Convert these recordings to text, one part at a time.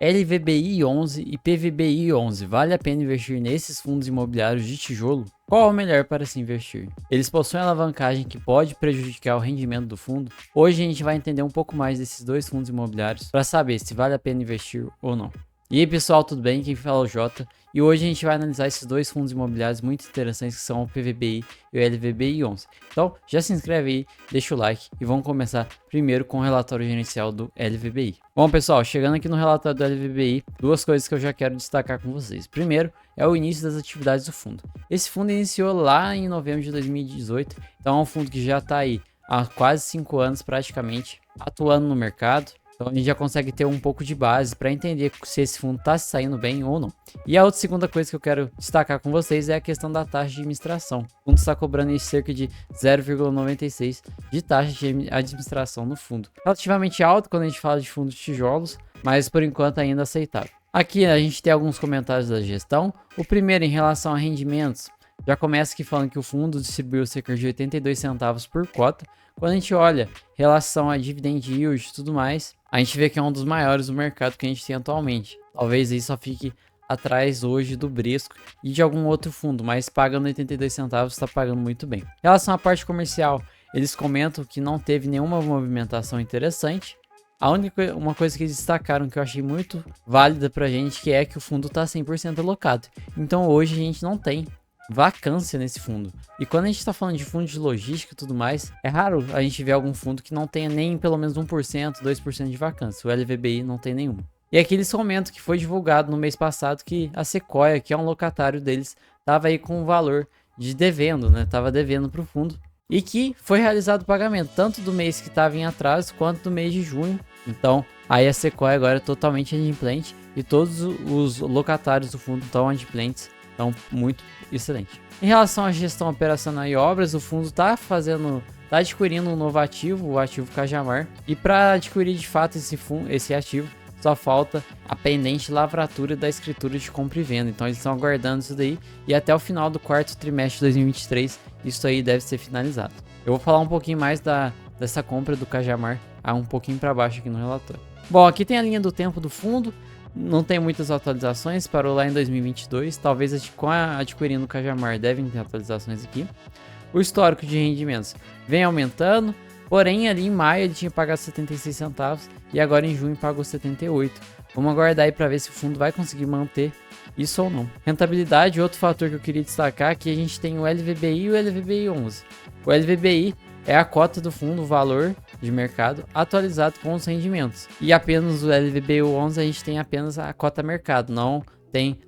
LVBI 11 e PVBI 11. Vale a pena investir nesses fundos imobiliários de tijolo? Qual é o melhor para se investir? Eles possuem alavancagem que pode prejudicar o rendimento do fundo? Hoje a gente vai entender um pouco mais desses dois fundos imobiliários para saber se vale a pena investir ou não. E aí pessoal, tudo bem? Quem fala é o Jota. E hoje a gente vai analisar esses dois fundos imobiliários muito interessantes que são o PVBI e o LVBI 11. Então já se inscreve aí, deixa o like e vamos começar primeiro com o relatório gerencial do LVBI. Bom pessoal, chegando aqui no relatório do LVBI, duas coisas que eu já quero destacar com vocês. Primeiro é o início das atividades do fundo. Esse fundo iniciou lá em novembro de 2018, então é um fundo que já está aí há quase 5 anos praticamente atuando no mercado. Então a gente já consegue ter um pouco de base para entender se esse fundo está se saindo bem ou não. E a outra segunda coisa que eu quero destacar com vocês é a questão da taxa de administração. O fundo está cobrando aí cerca de 0,96 de taxa de administração no fundo. Relativamente alto quando a gente fala de fundos de tijolos, mas por enquanto ainda aceitável. Aqui a gente tem alguns comentários da gestão. O primeiro em relação a rendimentos. Já começa aqui falando que o fundo distribuiu cerca de 82 centavos por cota. Quando a gente olha relação a dividend yield e tudo mais, a gente vê que é um dos maiores do mercado que a gente tem atualmente. Talvez aí só fique atrás hoje do Bresco e de algum outro fundo, mas pagando 82 centavos está pagando muito bem. Em relação à parte comercial, eles comentam que não teve nenhuma movimentação interessante. Uma coisa que eles destacaram que eu achei muito válida pra gente, que é que o fundo está 100% alocado. Então hoje a gente não tem vacância nesse fundo. E quando a gente está falando de fundo de logística e tudo mais, é raro a gente ver algum fundo que não tenha nem pelo menos 1%, 2% de vacância. O LVBI não tem nenhuma. E aqui eles comentam que foi divulgado no mês passado que a Sequoia, que é um locatário deles, estava aí com o valor de devendo, né? Tava devendo para o fundo. E que foi realizado o pagamento, tanto do mês que estava em atraso, quanto do mês de junho. Então, aí a Sequoia agora é totalmente adimplente e todos os locatários do fundo estão adimplentes. Então, muito excelente. Em relação à gestão operacional e obras, o fundo está adquirindo um novo ativo, o ativo Cajamar. E para adquirir de fato esse ativo, só falta a pendente lavratura da escritura de compra e venda. Então eles estão aguardando isso daí e até o final do quarto trimestre de 2023 isso aí deve ser finalizado. Eu vou falar um pouquinho mais dessa compra do Cajamar um pouquinho para baixo aqui no relatório. Bom, aqui tem a linha do tempo do fundo. Não tem muitas atualizações, parou lá em 2022. Talvez adquirindo o Cajamar devem ter atualizações aqui. O histórico de rendimentos vem aumentando, porém ali em maio ele tinha pagado 76 centavos e agora em junho pagou 78. Vamos aguardar aí para ver se o fundo vai conseguir manter isso ou não. Rentabilidade, outro fator que eu queria destacar, que a gente tem o LVBI e o LVBI 11. O LVBI é a cota do fundo, o valor de mercado atualizado com os rendimentos. E apenas o LVBI 11 a gente tem apenas a cota mercado, não tem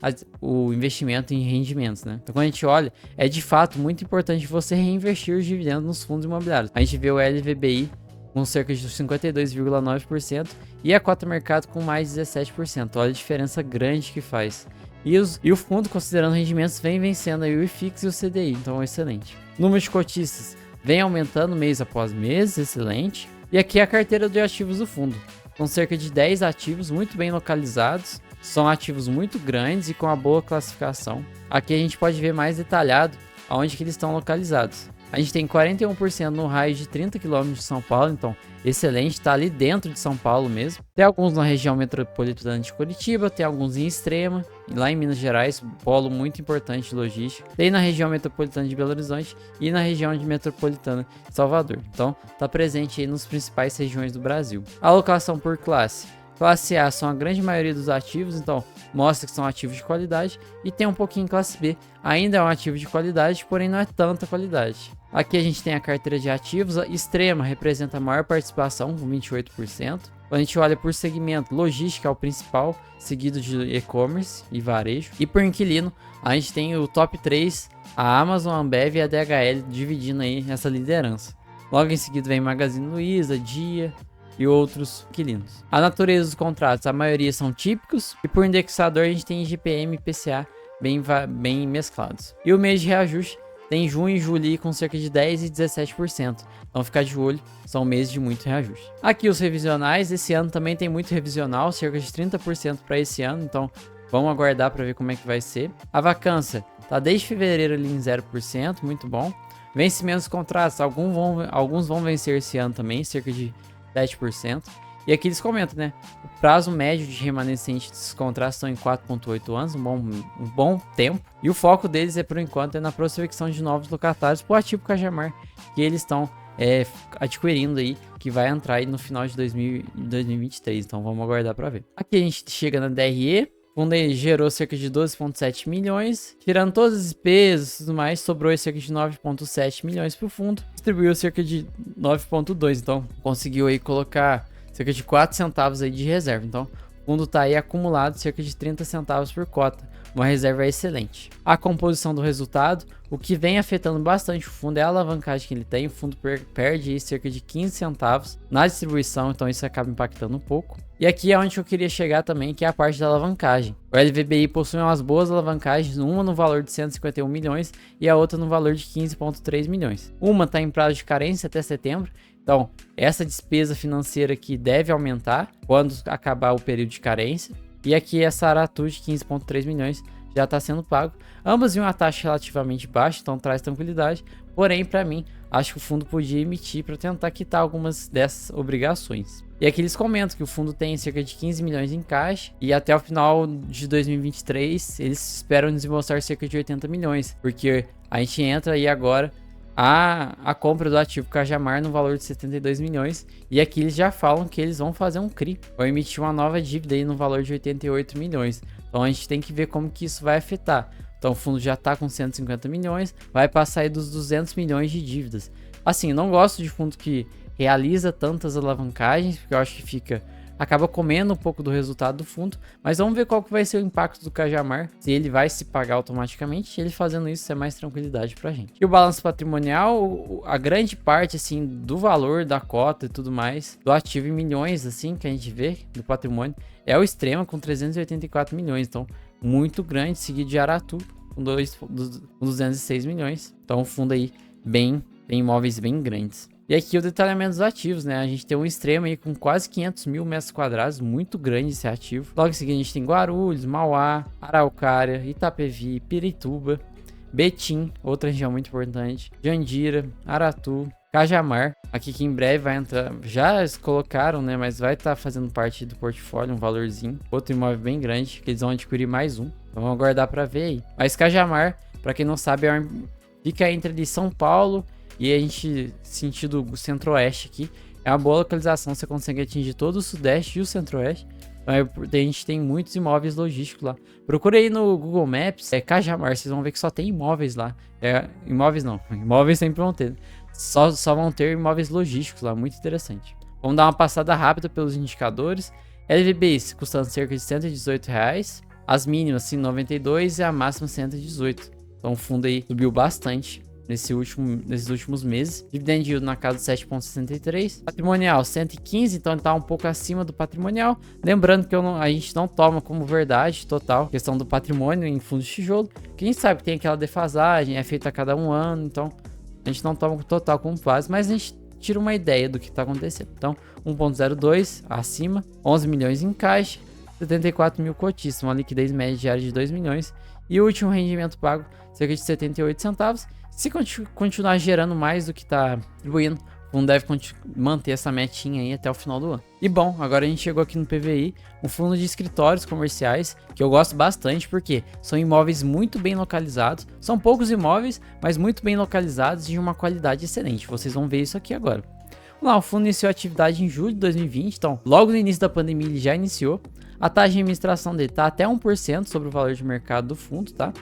o investimento em rendimentos, né? Então quando a gente olha, é de fato muito importante você reinvestir os dividendos nos fundos imobiliários. A gente vê o LVBI com cerca de 52,9% e a cota mercado com mais 17%. Olha a diferença grande que faz. E o fundo, considerando rendimentos, vem vencendo aí o IFIX e o CDI, então excelente. Número de cotistas vem aumentando mês após mês, excelente. E aqui é a carteira de ativos do fundo, com cerca de 10 ativos muito bem localizados. São ativos muito grandes e com uma boa classificação. Aqui a gente pode ver mais detalhado aonde que eles estão localizados. A gente tem 41% no raio de 30 km de São Paulo, então excelente, está ali dentro de São Paulo mesmo. Tem alguns na região metropolitana de Curitiba, tem alguns em Extrema, lá em Minas Gerais, polo muito importante de logística. Tem na região metropolitana de Belo Horizonte e na região metropolitana de Salvador. Então está presente aí nas principais regiões do Brasil. Alocação por classe. Classe A são a grande maioria dos ativos, então mostra que são ativos de qualidade. E tem um pouquinho em classe B, ainda é um ativo de qualidade, porém não é tanta qualidade. Aqui a gente tem a carteira de ativos, a Extrema representa a maior participação, com 28%. Quando a gente olha por segmento, logística é o principal, seguido de e-commerce e varejo. E por inquilino, a gente tem o top 3, a Amazon, a Ambev e a DHL dividindo aí essa liderança. Logo em seguida vem Magazine Luiza, Dia e outros inquilinos. A natureza dos contratos, a maioria são típicos e por indexador a gente tem IGPM e IPCA bem mesclados. E o mês de reajuste tem junho e julho com cerca de 10% e 17%. Então ficar de olho, são meses de muito reajuste. Aqui os revisionais, esse ano também tem muito revisional, cerca de 30% para esse ano, então vamos aguardar para ver como é que vai ser. A vacância tá desde fevereiro ali em 0%, muito bom. Vencimentos dos contratos, alguns vão vencer esse ano também, cerca de 7%. E aqui eles comentam, né? O prazo médio de remanescente desses contratos estão em 4,8 anos, um bom tempo. E o foco deles por enquanto, é na prospecção de novos locatários para o ativo Cajamar, que eles estão adquirindo aí, que vai entrar aí no final de 2023. Então vamos aguardar para ver. Aqui a gente chega na DRE. O fundo aí gerou cerca de 12,7 milhões. Tirando todas as despesas e tudo mais, sobrou cerca de 9,7 milhões para o fundo. Distribuiu cerca de 9,2. Então conseguiu aí colocar cerca de 4 centavos aí de reserva. Então o fundo está aí acumulado cerca de 30 centavos por cota. Uma reserva excelente. A composição do resultado, o que vem afetando bastante o fundo é a alavancagem que ele tem. O fundo perde aí cerca de 15 centavos na distribuição, então isso acaba impactando um pouco. E aqui é onde eu queria chegar também, que é a parte da alavancagem. O LVBI possui umas boas alavancagens, uma no valor de 151 milhões e a outra no valor de 15,3 milhões. Uma está em prazo de carência até setembro. Então, essa despesa financeira aqui deve aumentar quando acabar o período de carência. E aqui essa Aratu de 15,3 milhões já está sendo pago. Ambas em uma taxa relativamente baixa, então traz tranquilidade. Porém, para mim, acho que o fundo podia emitir para tentar quitar algumas dessas obrigações. E aqui eles comentam que o fundo tem cerca de 15 milhões em caixa e até o final de 2023 eles esperam desembolsar cerca de 80 milhões. Porque a gente entra aí agora a compra do ativo Cajamar no valor de 72 milhões. E aqui eles já falam que eles vão fazer um CRI, vão emitir uma nova dívida aí no valor de 88 milhões. Então a gente tem que ver como que isso vai afetar. Então o fundo já está com 150 milhões, vai passar aí dos 200 milhões de dívidas. Assim, não gosto de fundo que realiza tantas alavancagens, porque eu acho que acaba comendo um pouco do resultado do fundo, mas vamos ver qual que vai ser o impacto do Cajamar, se ele vai se pagar automaticamente. Ele fazendo isso é mais tranquilidade pra gente. E o balanço patrimonial, a grande parte assim do valor da cota e tudo mais, do ativo em milhões assim que a gente vê do patrimônio, é o Extrema com 384 milhões, então muito grande, seguido de Aratu com 206 milhões. Então o fundo aí tem imóveis bem grandes. E aqui o detalhamento dos ativos, né? A gente tem um Extrema aí com quase 500 mil metros quadrados, muito grande esse ativo. Logo em seguida a gente tem Guarulhos, Mauá, Araucária, Itapevi, Pirituba, Betim, outra região muito importante, Jandira, Aratu, Cajamar, aqui que em breve vai entrar, já eles colocaram, né? Mas vai estar fazendo parte do portfólio, um valorzinho. Outro imóvel bem grande, que eles vão adquirir mais um. Então vamos aguardar para ver aí. Mas Cajamar, para quem não sabe, fica entre ali São Paulo e a gente, sentido centro-oeste aqui, é uma boa localização, você consegue atingir todo o sudeste e o centro-oeste. Então a gente tem muitos imóveis logísticos lá. Procura aí no Google Maps, Cajamar, vocês vão ver que só tem imóveis lá. Imóveis não, imóveis sempre vão ter. Só vão ter imóveis logísticos lá, muito interessante. Vamos dar uma passada rápida pelos indicadores. LVBI custando cerca de R$118. As mínimas, assim, 92 e a máxima 118. Então o fundo aí subiu bastante nesses últimos meses. Dividend yield na casa de 7,63. Patrimonial 115, então ele tá um pouco acima do patrimonial. Lembrando que a gente não toma como verdade total a questão do patrimônio em fundos de tijolo. Que a gente sabe que tem aquela defasagem, é feita a cada um ano, então a gente não toma total como base, mas a gente tira uma ideia do que tá acontecendo. Então 1,02 acima, 11 milhões em caixa, 74 mil cotistas, uma liquidez média diária de 2 milhões. E o último rendimento pago, cerca de 78 centavos. Se continuar gerando mais do que está distribuindo, o fundo deve manter essa metinha aí até o final do ano. E bom, agora a gente chegou aqui no PVI, um fundo de escritórios comerciais, que eu gosto bastante porque são imóveis muito bem localizados. São poucos imóveis, mas muito bem localizados e de uma qualidade excelente. Vocês vão ver isso aqui agora. Vamos lá, o fundo iniciou atividade em julho de 2020, então logo no início da pandemia ele já iniciou. A taxa de administração dele está até 1% sobre o valor de mercado do fundo, tá?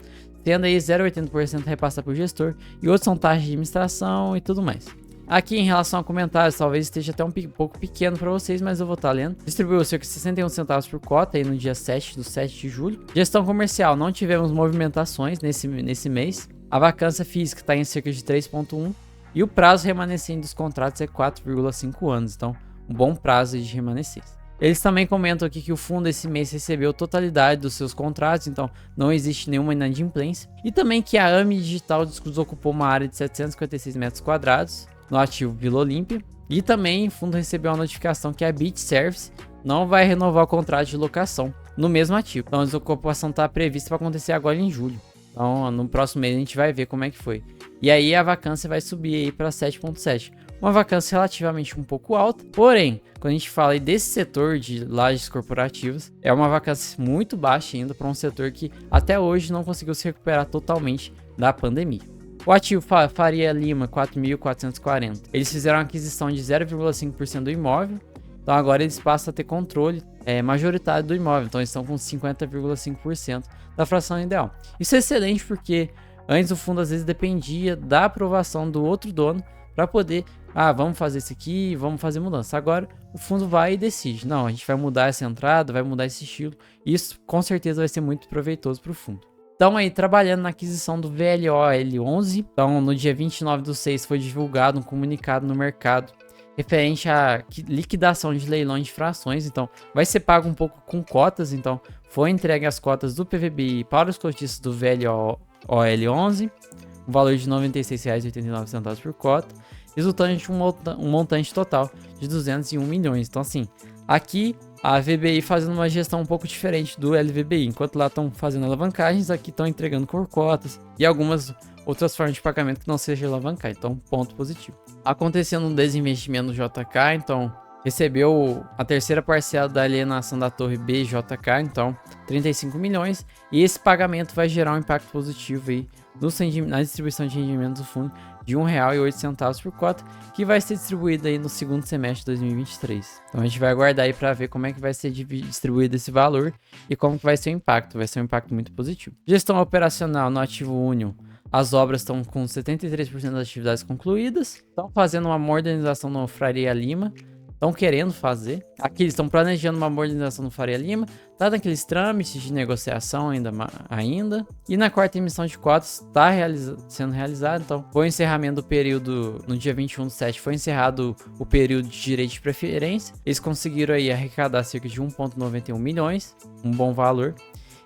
Tendo aí 0,80% repassado por gestor e outros são taxas de administração e tudo mais. Aqui em relação a comentários, talvez esteja até um pouco pequeno para vocês, mas eu vou estar lendo. Distribuiu cerca de 61 centavos por cota aí no dia 7 de julho. Gestão comercial, não tivemos movimentações nesse mês. A vacância física está em cerca de 3,1 e o prazo remanescente dos contratos é 4,5 anos, então um bom prazo de remanescência. Eles também comentam aqui que o fundo esse mês recebeu a totalidade dos seus contratos, então não existe nenhuma inadimplência. E também que a AME Digital desocupou uma área de 756 metros quadrados no ativo Vila Olímpia. E também o fundo recebeu uma notificação que a Beach Service não vai renovar o contrato de locação no mesmo ativo. Então a desocupação está prevista para acontecer agora em julho. Então no próximo mês a gente vai ver como é que foi. E aí a vacância vai subir aí para 7,7. uma vacância relativamente um pouco alta, porém, quando a gente fala aí desse setor de lajes corporativas, é uma vacância muito baixa ainda para um setor que até hoje não conseguiu se recuperar totalmente da pandemia. O ativo Faria Lima 4.440, eles fizeram uma aquisição de 0,5% do imóvel, então agora eles passam a ter controle majoritário do imóvel, então eles estão com 50,5% da fração ideal. Isso é excelente porque antes o fundo às vezes dependia da aprovação do outro dono para poder, vamos fazer isso aqui, vamos fazer mudança. Agora o fundo vai e decide, não, a gente vai mudar essa entrada, vai mudar esse estilo. Isso com certeza vai ser muito proveitoso para o fundo. Então aí trabalhando na aquisição do VLOL11, então no dia 29/6 foi divulgado um comunicado no mercado referente à liquidação de leilão de frações, então vai ser pago um pouco com cotas, então foi entregue as cotas do PVBI para os cotistas do VLOL11, um valor de R$ 96,89 por cota, resultando de um montante total de 201 milhões. Então assim, aqui a VBI fazendo uma gestão um pouco diferente do LVBI, enquanto lá estão fazendo alavancagens, aqui estão entregando por cotas e algumas outras formas de pagamento que não seja alavancar, então ponto positivo. Acontecendo um desinvestimento no JK, então recebeu a terceira parcela da alienação da torre BJK, então 35 milhões, e esse pagamento vai gerar um impacto positivo aí na distribuição de rendimentos do fundo de R$ 1,08 por cota, que vai ser distribuído aí no segundo semestre de 2023. Então a gente vai aguardar aí para ver como é que vai ser distribuído esse valor e como que vai ser o impacto. Vai ser um impacto muito positivo. Gestão operacional no ativo Union. As obras estão com 73% das atividades concluídas. Estão fazendo uma modernização no Faria Lima. Estão querendo fazer. Aqui eles estão planejando uma modernização no Faria Lima. Tá naqueles trâmites de negociação ainda. E na quarta emissão de cotas está sendo realizada. Então, foi o encerramento do período, no dia 21/7, foi encerrado o período de direito de preferência. Eles conseguiram aí arrecadar cerca de 1,91 milhões, um bom valor.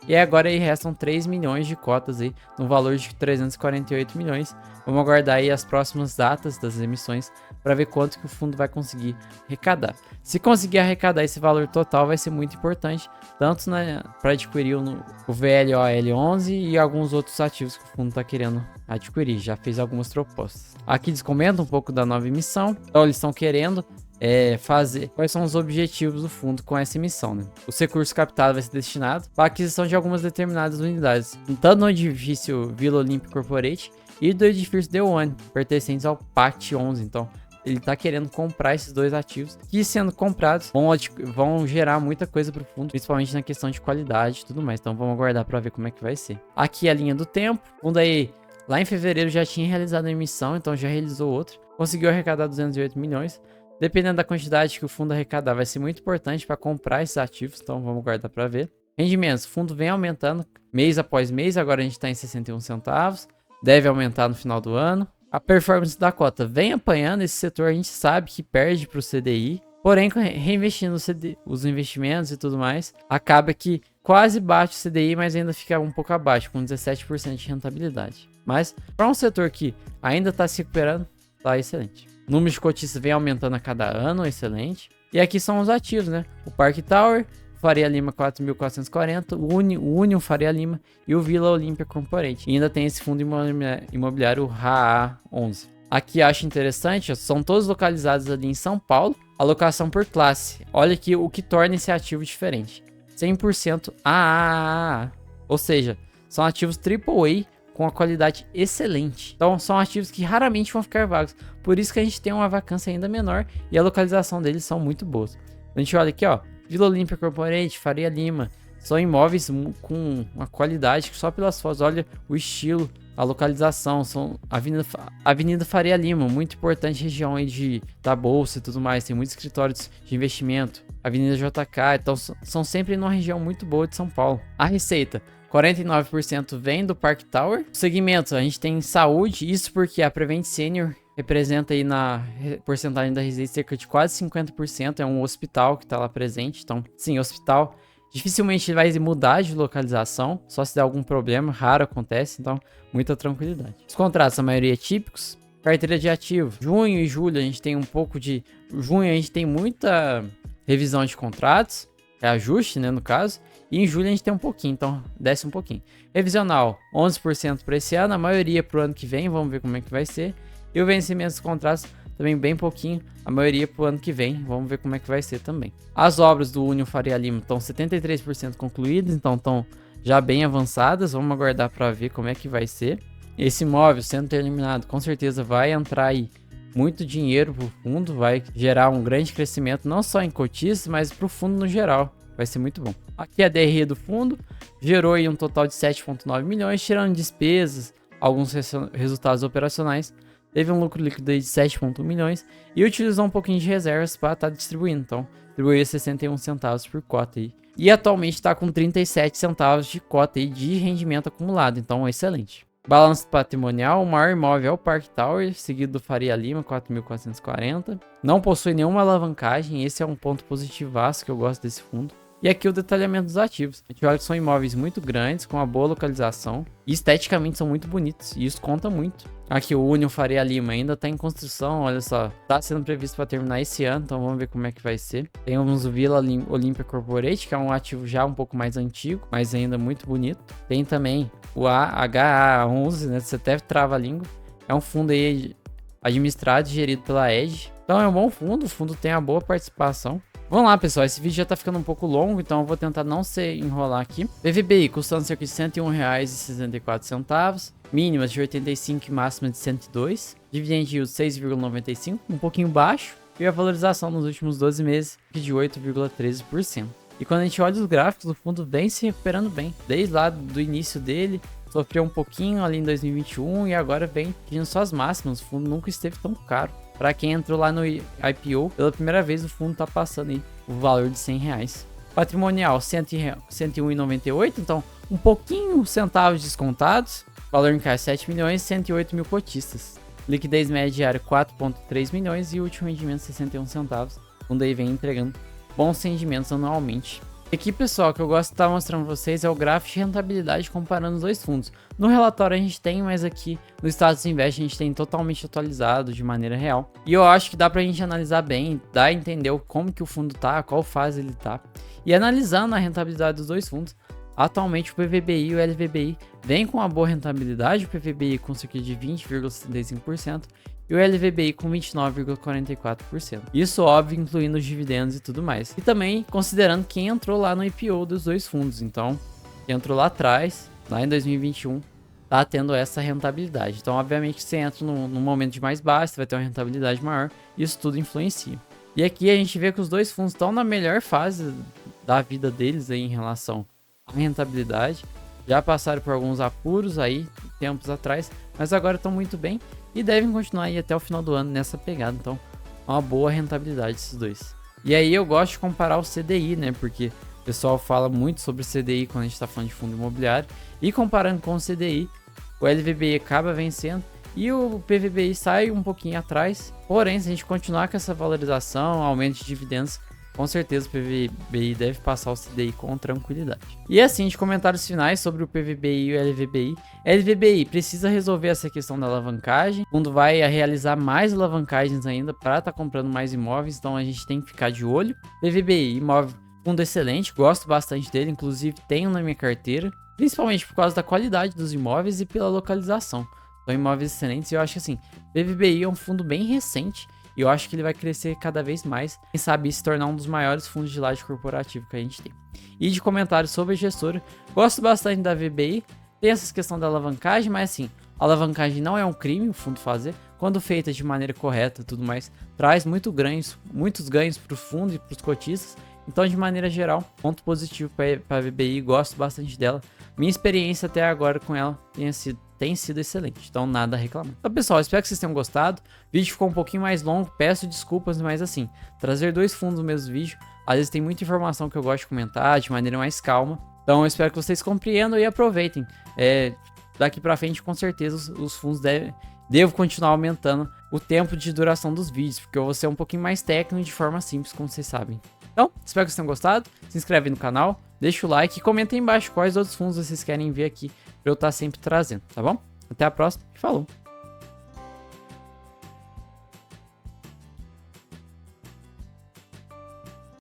E agora aí restam 3 milhões de cotas aí, no valor de 348 milhões. Vamos aguardar aí as próximas datas das emissões para ver quanto que o fundo vai conseguir arrecadar. Se conseguir arrecadar esse valor total, vai ser muito importante, tanto para adquirir o VLOL11 e alguns outros ativos que o fundo está querendo adquirir. Já fez algumas propostas. Aqui eles comentam um pouco da nova emissão. Então eles estão querendo fazer quais são os objetivos do fundo com essa emissão, né? Os recursos captados vai ser destinado para a aquisição de algumas determinadas unidades, tanto no edifício Vila Olímpia Corporate e do edifício The One, pertencentes ao PACT 11. Então, ele está querendo comprar esses dois ativos, que sendo comprados vão gerar muita coisa para o fundo, principalmente na questão de qualidade e tudo mais. Então, vamos aguardar para ver como é que vai ser. Aqui a linha do tempo. O fundo aí, lá em fevereiro, já tinha realizado a emissão, então já realizou outro. Conseguiu arrecadar 208 milhões. Dependendo da quantidade que o fundo arrecadar, vai ser muito importante para comprar esses ativos, então vamos guardar para ver. Rendimentos, o fundo vem aumentando mês após mês, agora a gente está em 61 centavos, deve aumentar no final do ano. A performance da cota vem apanhando, esse setor a gente sabe que perde para o CDI, porém reinvestindo os investimentos e tudo mais, acaba que quase bate o CDI, mas ainda fica um pouco abaixo, com 17% de rentabilidade. Mas para um setor que ainda está se recuperando, está excelente. O número de cotistas vem aumentando a cada ano, excelente. E aqui são os ativos, né? O Park Tower, o Faria Lima 4.440, o Union Faria Lima e o Vila Olímpia Corporate. E ainda tem esse fundo imobiliário RAA11. Aqui acho interessante, são todos localizados ali em São Paulo. Alocação por classe. Olha aqui o que torna esse ativo diferente. 100% AAA. Ou seja, são ativos AAA com a qualidade excelente. Então são ativos que raramente vão ficar vagos. Por isso que a gente tem uma vacância ainda menor e a localização deles são muito boas. A gente olha aqui, ó, Vila Olímpia Corporate, Faria Lima, são imóveis com uma qualidade que só pelas fotos, olha o estilo, a localização, são Avenida Faria Lima, muito importante região aí da Bolsa e tudo mais, tem muitos escritórios de investimento. Avenida JK, então são sempre numa região muito boa de São Paulo. A receita, 49% vem do Park Tower. O segmento, a gente tem saúde, isso porque a Prevent Senior representa aí na porcentagem da receita cerca de quase 50%, é um hospital que está lá presente, então sim, hospital dificilmente vai mudar de localização, só se der algum problema, raro acontece, então muita tranquilidade. Os contratos, a maioria típicos. Carteira de ativo, junho e julho a gente tem junho a gente tem muita revisão de contratos, ajuste, né, no caso. E em julho a gente tem um pouquinho, então desce um pouquinho. Revisional, 11% para esse ano, a maioria para o ano que vem, vamos ver como é que vai ser. E o vencimento dos contratos também bem pouquinho, a maioria pro ano que vem, vamos ver como é que vai ser também. As obras do Union Faria Lima estão 73% concluídas, então estão já bem avançadas, vamos aguardar para ver como é que vai ser. Esse imóvel sendo terminado, com certeza vai entrar aí muito dinheiro pro fundo, vai gerar um grande crescimento, não só em cotistas, mas pro fundo no geral, vai ser muito bom. Aqui a DRE do fundo gerou aí um total de 7,9 milhões, tirando despesas, alguns resultados operacionais, teve um lucro líquido aí de 7,1 milhões e utilizou um pouquinho de reservas para estar distribuindo, então distribuiu 61 centavos por cota aí. E atualmente está com 37 centavos de cota aí de rendimento acumulado, então excelente. Balanço patrimonial, o maior imóvel é o Park Tower, seguido do Faria Lima, 4.440. Não possui nenhuma alavancagem, esse é um ponto positivaço que eu gosto desse fundo. E aqui o detalhamento dos ativos. A gente olha que são imóveis muito grandes, com uma boa localização. E esteticamente são muito bonitos, e isso conta muito. Aqui o Union Faria Lima ainda está em construção, olha só. Está sendo previsto para terminar esse ano, então vamos ver como é que vai ser. Temos o Vila Olímpia Corporate, que é um ativo já um pouco mais antigo, mas ainda muito bonito. Tem também o AHA11, né? Você até trava a língua. É um fundo aí administrado e gerido pela Edge. Então é um bom fundo, o fundo tem uma boa participação. Vamos lá, pessoal, esse vídeo já tá ficando um pouco longo, então eu vou tentar não se enrolar aqui. PVBI custando cerca de R$ 101,64, mínimas de 85 e máximas de 102. Dividend yield 6,95, um pouquinho baixo. E a valorização nos últimos 12 meses de 8,13%. E quando a gente olha os gráficos, o fundo vem se recuperando bem. Desde lá do início dele, sofreu um pouquinho ali em 2021 e agora vem pedindo suas máximas. O fundo nunca esteve tão caro. Para quem entrou lá no IPO, pela primeira vez o fundo tá passando aí o valor de R$100. Patrimonial, 101,98, então um pouquinho centavos descontados. Valor em caixa 7 milhões, 108 mil cotistas. Liquidez média diária 4,3 milhões e último rendimento 61 centavos. O fundo aí vem entregando bons rendimentos anualmente. Aqui, pessoal, que eu gosto de estar mostrando para vocês é o gráfico de rentabilidade comparando os dois fundos. No relatório a gente tem, mas aqui no Status Invest a gente tem totalmente atualizado de maneira real. E eu acho que dá pra gente analisar bem, dá a entender como que o fundo tá, qual fase ele tá. E analisando a rentabilidade dos dois fundos, atualmente o PVBI e o LVBI vêm com uma boa rentabilidade, o PVBI com cerca de 20,75%. E o LVBI com 29,44%. Isso, óbvio, incluindo os dividendos e tudo mais. E também considerando quem entrou lá no IPO dos dois fundos. Então, quem entrou lá atrás, lá em 2021, tá tendo essa rentabilidade. Então, obviamente, você entra num momento de mais baixo, você vai ter uma rentabilidade maior. Isso tudo influencia. E aqui a gente vê que os dois fundos estão na melhor fase da vida deles aí em relação à rentabilidade. Já passaram por alguns apuros aí, tempos atrás, mas agora estão muito bem. E devem continuar aí até o final do ano nessa pegada. Então, uma boa rentabilidade esses dois. E aí eu gosto de comparar o CDI, né? Porque o pessoal fala muito sobre o CDI quando a gente está falando de fundo imobiliário. E comparando com o CDI, o LVBI acaba vencendo e o PVBI sai um pouquinho atrás. Porém, se a gente continuar com essa valorização, aumento de dividendos, com certeza o PVBI deve passar o CDI com tranquilidade. E assim, de comentários finais sobre o PVBI e o LVBI. LVBI precisa resolver essa questão da alavancagem. O fundo vai realizar mais alavancagens ainda para estar comprando mais imóveis, então a gente tem que ficar de olho. PVBI, imóvel, fundo excelente, gosto bastante dele, inclusive tenho na minha carteira. Principalmente por causa da qualidade dos imóveis e pela localização. São imóveis excelentes e eu acho que assim, PVBI é um fundo bem recente. E eu acho que ele vai crescer cada vez mais. Quem sabe se tornar um dos maiores fundos de laje corporativo que a gente tem. E de comentários sobre a gestora. Gosto bastante da VBI. Tem essa questão da alavancagem, mas assim, a alavancagem não é um crime o fundo fazer. Quando feita de maneira correta e tudo mais, traz muitos ganhos para o fundo e para os cotistas. Então, de maneira geral, ponto positivo para a VBI. Gosto bastante dela. Minha experiência até agora com ela tem sido excelente, então nada a reclamar. Então, pessoal, espero que vocês tenham gostado. O vídeo ficou um pouquinho mais longo, peço desculpas, mas assim, trazer dois fundos no mesmo vídeo, às vezes tem muita informação que eu gosto de comentar de maneira mais calma. Então, eu espero que vocês compreendam e aproveitem. Daqui pra frente, com certeza, os fundos devo continuar aumentando o tempo de duração dos vídeos, porque eu vou ser um pouquinho mais técnico de forma simples, como vocês sabem. Então, espero que vocês tenham gostado. Se inscreve no canal, deixa o like e comenta aí embaixo quais outros fundos vocês querem ver aqui pra eu estar sempre trazendo, tá bom? Até a próxima e falou!